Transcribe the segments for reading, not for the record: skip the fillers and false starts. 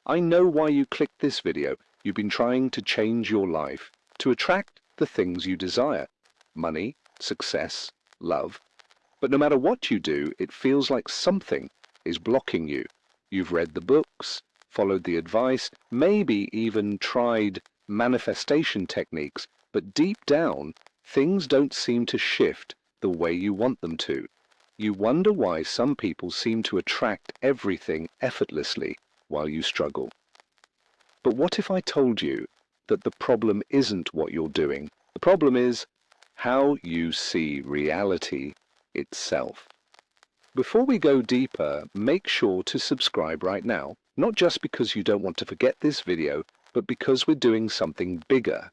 I know why you clicked this video. You've been trying to change your life to attract the things you desire: money, success, love. But no matter what you do, it feels like something is blocking you. You've read the books, followed the advice, maybe even tried manifestation techniques, but deep down, things don't seem to shift the way you want them to. You wonder why some people seem to attract everything effortlessly while you struggle. But what if I told you that the problem isn't what you're doing? The problem is how you see reality itself. Before we go deeper, make sure to subscribe right now, not just because you don't want to forget this video, but because we're doing something bigger.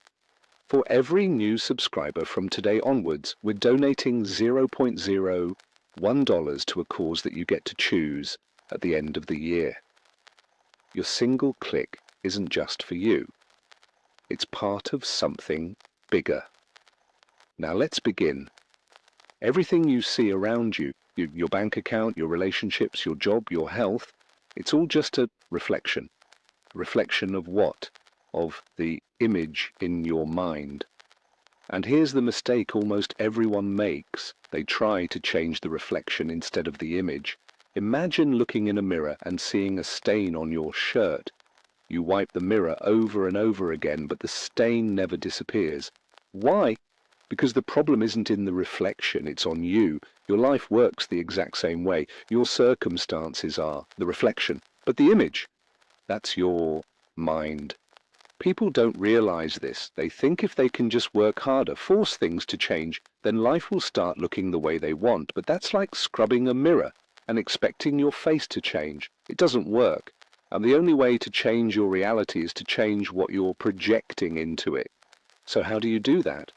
For every new subscriber from today onwards, we're donating $0.01 to a cause that you get to choose at the end of the year. Your single click isn't just for you. It's part of something bigger. Now let's begin. Everything you see around you, your bank account, your relationships, your job, your health, it's all just a reflection. Reflection of what? Of the image in your mind. And here's the mistake almost everyone makes. They try to change the reflection instead of the image. Imagine looking in a mirror and seeing a stain on your shirt. You wipe the mirror over and over again, but the stain never disappears. Why? Because the problem isn't in the reflection, it's on you. Your life works the exact same way. Your circumstances are the reflection. But the image, that's your mind. People don't realize this. They think if they can just work harder, force things to change, then life will start looking the way they want. But that's like scrubbing a mirror and expecting your face to change. It doesn't work. And the only way to change your reality is to change what you're projecting into it. So how do you do that?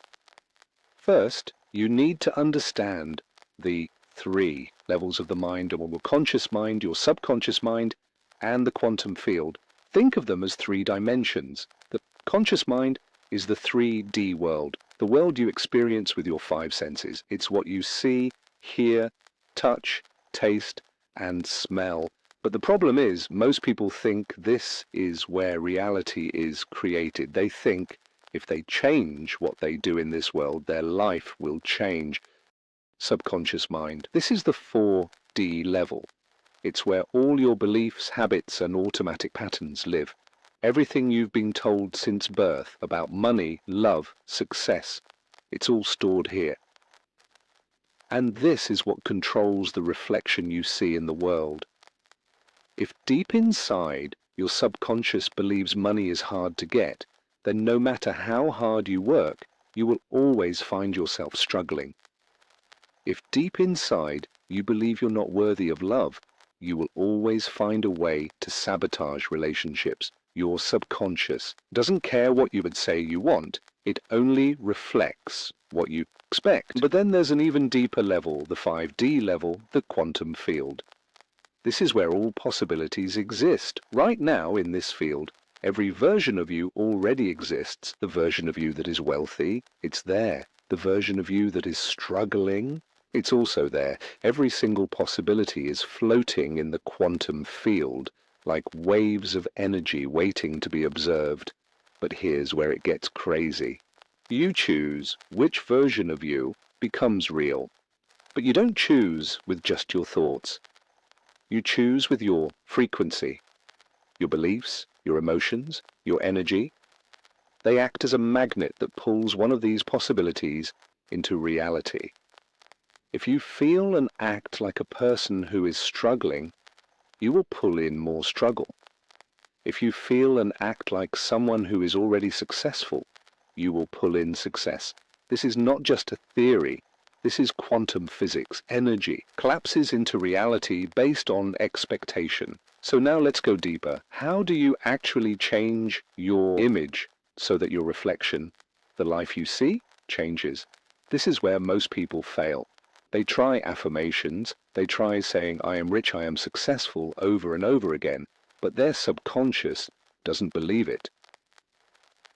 First, you need to understand the 3 levels of the mind: your conscious mind, your subconscious mind, and the quantum field. Think of them as 3 dimensions. The conscious mind is the 3D world, the world you experience with your 5 senses. It's what you see, hear, touch, taste, and smell. But the problem is, most people think this is where reality is created. They think if they change what they do in this world, their life will change. Subconscious mind. This is the 4D level. It's where all your beliefs, habits, and automatic patterns live. Everything you've been told since birth about money, love, success, it's all stored here. And this is what controls the reflection you see in the world. If deep inside your subconscious believes money is hard to get, then no matter how hard you work, you will always find yourself struggling. If deep inside you believe you're not worthy of love, you will always find a way to sabotage relationships. Your subconscious doesn't care what you would say you want, it only reflects what you expect. But then there's an even deeper level, the 5D level, the quantum field. This is where all possibilities exist. Right now in this field, every version of you already exists. The version of you that is wealthy, it's there. The version of you that is struggling, it's also there. Every single possibility is floating in the quantum field, like waves of energy waiting to be observed. But here's where it gets crazy. You choose which version of you becomes real. But you don't choose with just your thoughts. You choose with your frequency, your beliefs, your emotions, your energy. They act as a magnet that pulls one of these possibilities into reality. If you feel and act like a person who is struggling, you will pull in more struggle. If you feel and act like someone who is already successful, you will pull in success. This is not just a theory. This is quantum physics. Energy collapses into reality based on expectation. So now let's go deeper. How do you actually change your image so that your reflection, the life you see, changes? This is where most people fail. They try affirmations, they try saying, I am rich, I am successful, over and over again, but their subconscious doesn't believe it.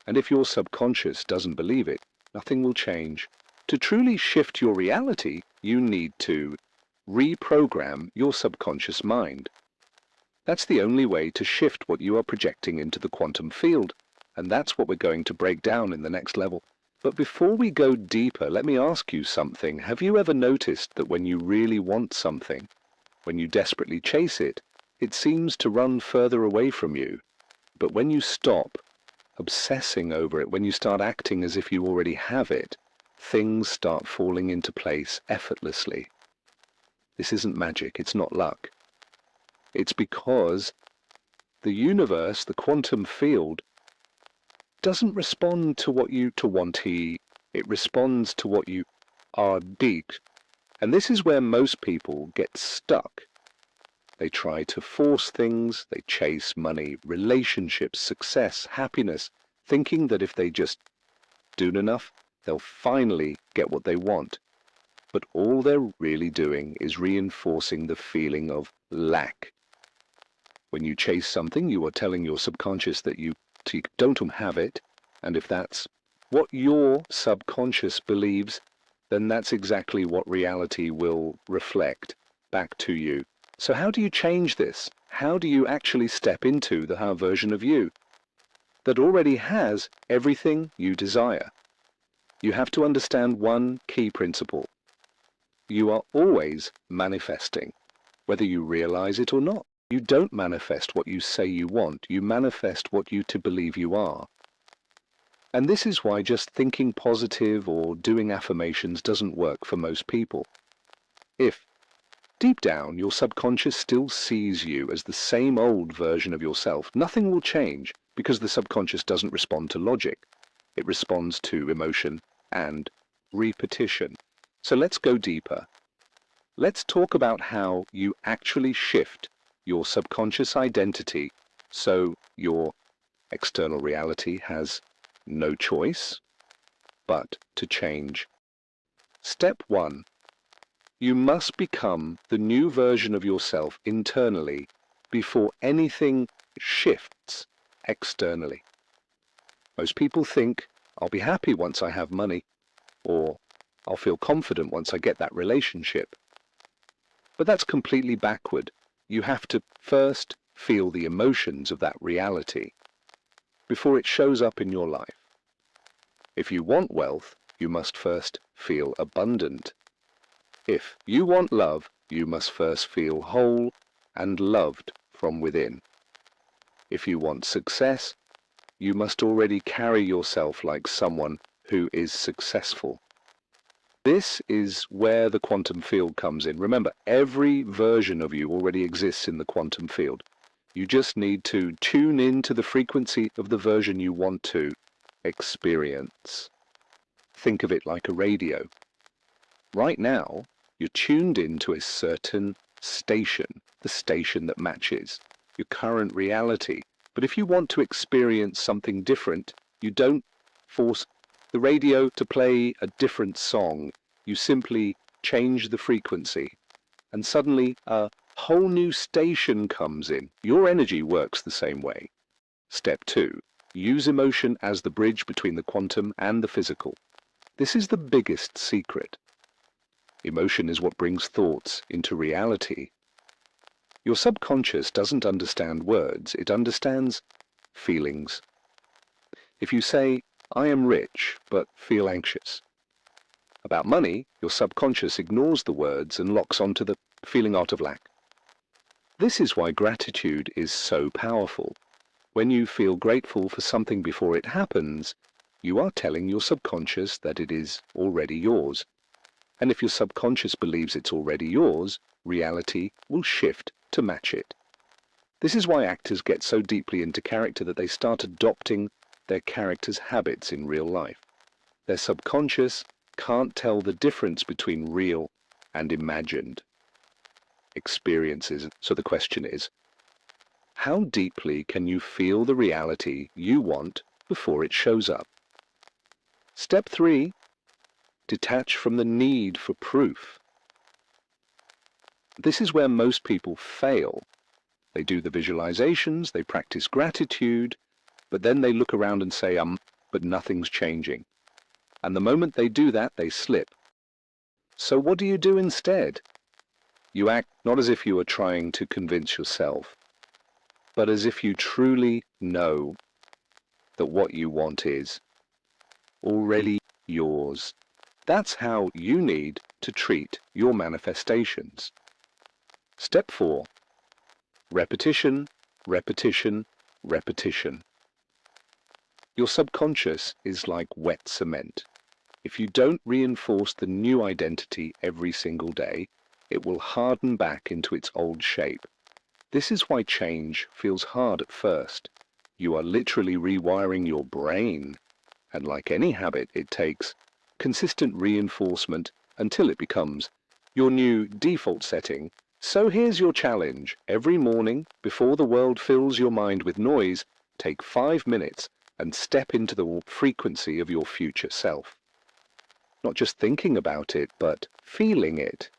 And if your subconscious doesn't believe it, nothing will change. To truly shift your reality, you need to reprogram your subconscious mind. That's the only way to shift what you are projecting into the quantum field, and that's what we're going to break down in the next level. But before we go deeper, let me ask you something. Have you ever noticed that when you really want something, when you desperately chase it, it seems to run further away from you? But when you stop obsessing over it, when you start acting as if you already have it, things start falling into place effortlessly. This isn't magic, it's not luck. It's because the universe, the quantum field, doesn't respond to what you want. It responds to what you are deed. And this is where most people get stuck. They try to force things, they chase money, relationships, success, happiness, thinking that if they just do enough, they'll finally get what they want. But all they're really doing is reinforcing the feeling of lack. When you chase something, you are telling your subconscious that you don't have it, and if that's what your subconscious believes, then that's exactly what reality will reflect back to you. So how do you change this? How do you actually step into the version of you that already has everything you desire? You have to understand one key principle. You are always manifesting, whether you realize it or not. You don't manifest what you say you want, you manifest what you believe you are. And this is why just thinking positive or doing affirmations doesn't work for most people. If, deep down, your subconscious still sees you as the same old version of yourself, nothing will change because the subconscious doesn't respond to logic. It responds to emotion and repetition. So let's go deeper. Let's talk about how you actually shift your subconscious identity so your external reality has no choice but to change. Step 1. You must become the new version of yourself internally before anything shifts externally. Most people think, I'll be happy once I have money, or I'll feel confident once I get that relationship. But that's completely backward. You have to first feel the emotions of that reality before it shows up in your life. If you want wealth, you must first feel abundant. If you want love, you must first feel whole and loved from within. If you want success, you must already carry yourself like someone who is successful. This is where the quantum field comes in. Remember, every version of you already exists in the quantum field. You just need to tune into the frequency of the version you want to experience. Think of it like a radio. Right now, you're tuned into a certain station, the station that matches your current reality. But if you want to experience something different, you don't force the radio to play a different song. You simply change the frequency, and suddenly a whole new station comes in. Your energy works the same way. Step 2. Use emotion as the bridge between the quantum and the physical. This is the biggest secret. Emotion is what brings thoughts into reality. Your subconscious doesn't understand words, it understands feelings. If you say, I am rich, but feel anxious about money, your subconscious ignores the words and locks onto the feeling out of lack. This is why gratitude is so powerful. When you feel grateful for something before it happens, you are telling your subconscious that it is already yours. And if your subconscious believes it's already yours, reality will shift to match it. This is why actors get so deeply into character that they start adopting their character's habits in real life. Their subconscious can't tell the difference between real and imagined experiences. So the question is, how deeply can you feel the reality you want before it shows up? Step 3. Detach from the need for proof. This is where most people fail. They do the visualizations, they practice gratitude, but then they look around and say, but nothing's changing. And the moment they do that, they slip. So what do you do instead? You act not as if you are trying to convince yourself, but as if you truly know that what you want is already yours. That's how you need to treat your manifestations. Step 4. Repetition, repetition, repetition. Your subconscious is like wet cement. If you don't reinforce the new identity every single day, it will harden back into its old shape. This is why change feels hard at first. You are literally rewiring your brain, and like any habit, it takes consistent reinforcement until it becomes your new default setting. So here's your challenge. Every morning, before the world fills your mind with noise, take 5 minutes and step into the frequency of your future self. Not just thinking about it, but feeling it.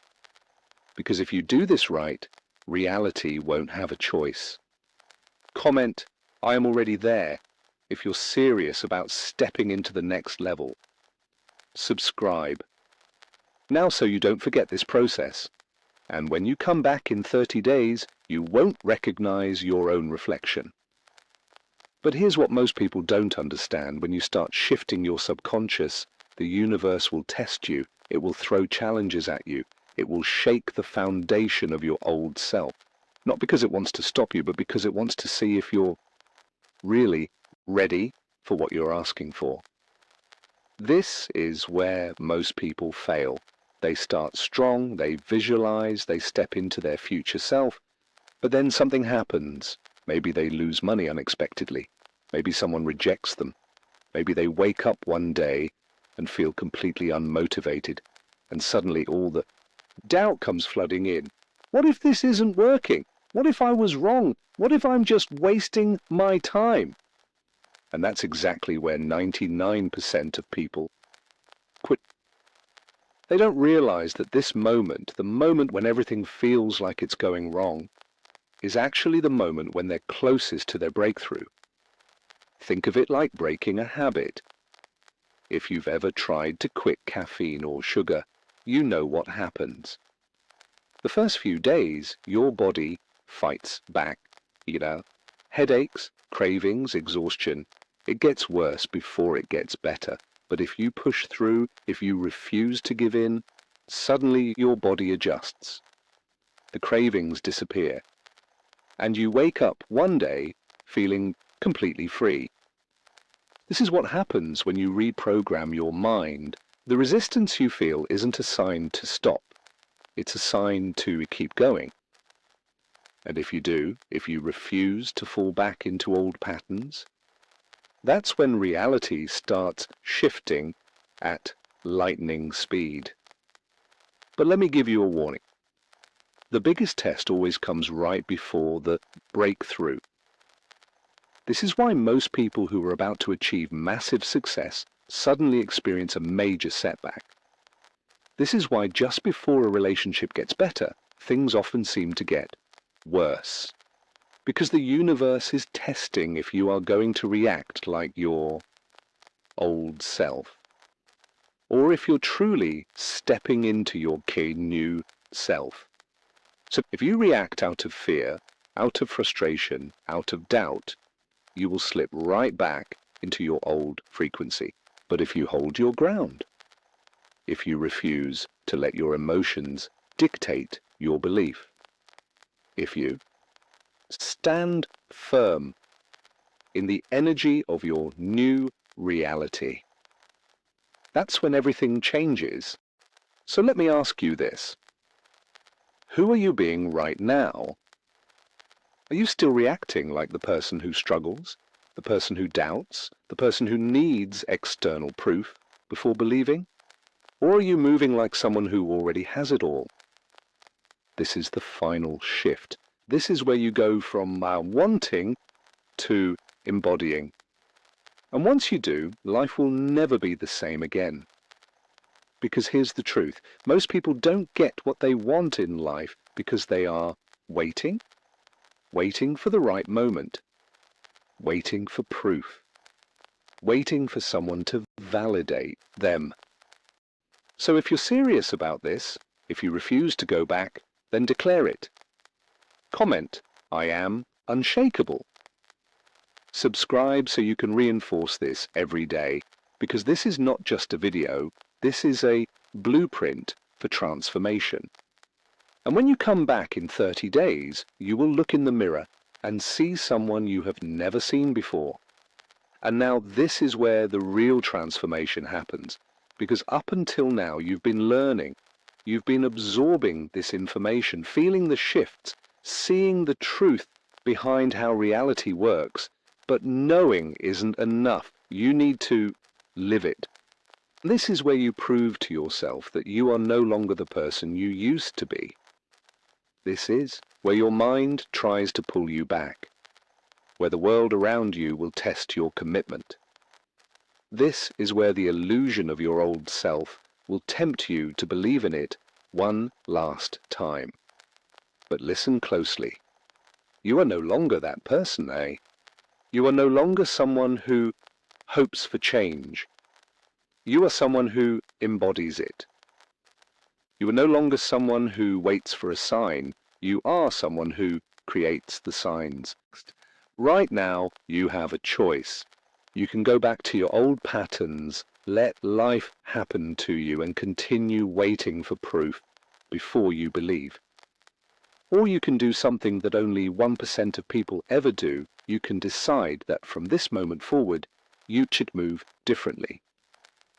Because if you do this right, reality won't have a choice. Comment, "I am already there," if you're serious about stepping into the next level. Subscribe. Now, so you don't forget this process. And when you come back in 30 days, you won't recognize your own reflection. But here's what most people don't understand. When you start shifting your subconscious, the universe will test you. It will throw challenges at you. It will shake the foundation of your old self. Not because it wants to stop you, but because it wants to see if you're really ready for what you're asking for. This is where most people fail. They start strong, they visualize, they step into their future self, but then something happens. Maybe they lose money unexpectedly. Maybe someone rejects them. Maybe they wake up one day and feel completely unmotivated, and suddenly all the doubt comes flooding in. What if this isn't working? What if I was wrong? What if I'm just wasting my time? And that's exactly where 99% of people quit. They don't realize that this moment, the moment when everything feels like it's going wrong, is actually the moment when they're closest to their breakthrough. Think of it like breaking a habit. If you've ever tried to quit caffeine or sugar, you know what happens. The first few days, your body fights back, headaches, cravings, exhaustion. It gets worse before it gets better. But if you push through, if you refuse to give in, suddenly your body adjusts. The cravings disappear. And you wake up one day feeling completely free. This is what happens when you reprogram your mind. The resistance you feel isn't a sign to stop. It's a sign to keep going. And if you do, if you refuse to fall back into old patterns, that's when reality starts shifting at lightning speed. But let me give you a warning. The biggest test always comes right before the breakthrough. This is why most people who are about to achieve massive success suddenly experience a major setback. This is why just before a relationship gets better, things often seem to get worse. Because the universe is testing if you are going to react like your old self, or if you're truly stepping into your new self. So if you react out of fear, out of frustration, out of doubt, you will slip right back into your old frequency. But if you hold your ground, if you refuse to let your emotions dictate your belief, if you stand firm in the energy of your new reality, that's when everything changes. So let me ask you this. Who are you being right now? Are you still reacting like the person who struggles, the person who doubts, the person who needs external proof before believing? Or are you moving like someone who already has it all? This is the final shift. This is where you go from wanting to embodying. And once you do, life will never be the same again. Because here's the truth. Most people don't get what they want in life because they are waiting for the right moment, waiting for proof, waiting for someone to validate them. So if you're serious about this, if you refuse to go back, then declare it. Comment, "I am unshakable. Subscribe so you can reinforce this every day, because this is not just a video, this is a blueprint for transformation. And when you come back in 30 days, you will look in the mirror and see someone you have never seen before. And now this is where the real transformation happens, because up until now you've been learning, you've been absorbing this information, feeling the shifts, seeing the truth behind how reality works, but knowing isn't enough. You need to live it. This is where you prove to yourself that you are no longer the person you used to be. This is where your mind tries to pull you back, where the world around you will test your commitment. This is where the illusion of your old self will tempt you to believe in it one last time. But listen closely. You are no longer that person, eh? You are no longer someone who hopes for change. You are someone who embodies it. You are no longer someone who waits for a sign. You are someone who creates the signs. Right now, you have a choice. You can go back to your old patterns, let life happen to you, and continue waiting for proof before you believe. Or you can do something that only 1% of people ever do. You can decide that from this moment forward, you should move differently.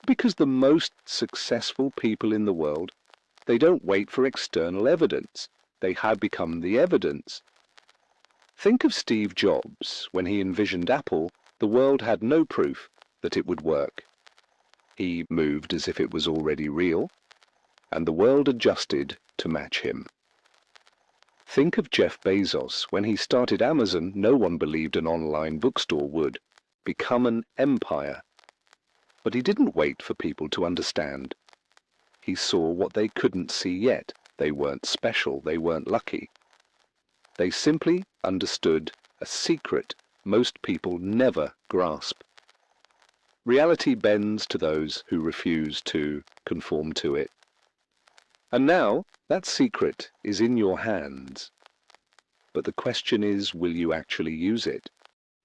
Because the most successful people in the world, they don't wait for external evidence. They have become the evidence. Think of Steve Jobs. When he envisioned Apple, the world had no proof that it would work. He moved as if it was already real, and the world adjusted to match him. Think of Jeff Bezos. When he started Amazon, no one believed an online bookstore would become an empire. But he didn't wait for people to understand. He saw what they couldn't see yet. They weren't special, they weren't lucky. They simply understood a secret most people never grasp. Reality bends to those who refuse to conform to it. And now that secret is in your hands. But the question is, will you actually use it?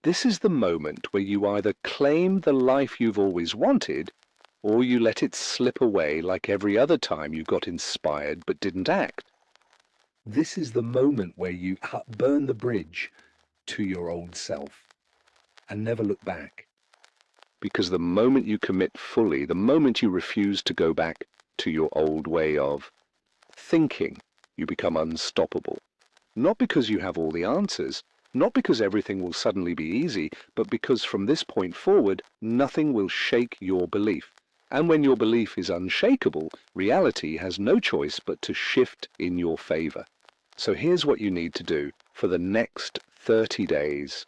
This is the moment where you either claim the life you've always wanted, or you let it slip away like every other time you got inspired but didn't act. This is the moment where you burn the bridge to your old self and never look back. Because the moment you commit fully, the moment you refuse to go back to your old way of thinking, you become unstoppable. Not because you have all the answers, not because everything will suddenly be easy, but because from this point forward, nothing will shake your belief. And when your belief is unshakable, reality has no choice but to shift in your favor. So here's what you need to do for the next 30 days.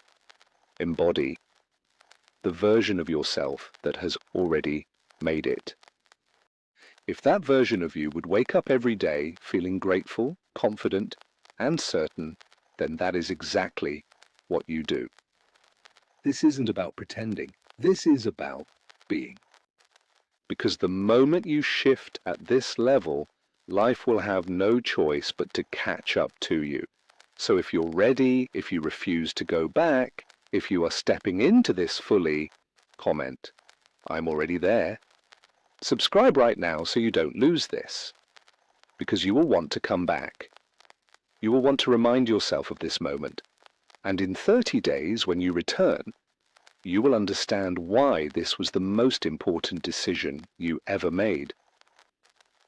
Embody the version of yourself that has already made it. If that version of you would wake up every day feeling grateful, confident, and certain, then that is exactly what you do. This isn't about pretending. This is about being. Because the moment you shift at this level, life will have no choice but to catch up to you. So if you're ready, if you refuse to go back, if you are stepping into this fully, comment, "I'm already there." Subscribe right now so you don't lose this, because you will want to come back. You will want to remind yourself of this moment, and in 30 days when you return, you will understand why this was the most important decision you ever made.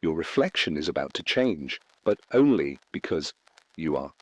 Your reflection is about to change, but only because you are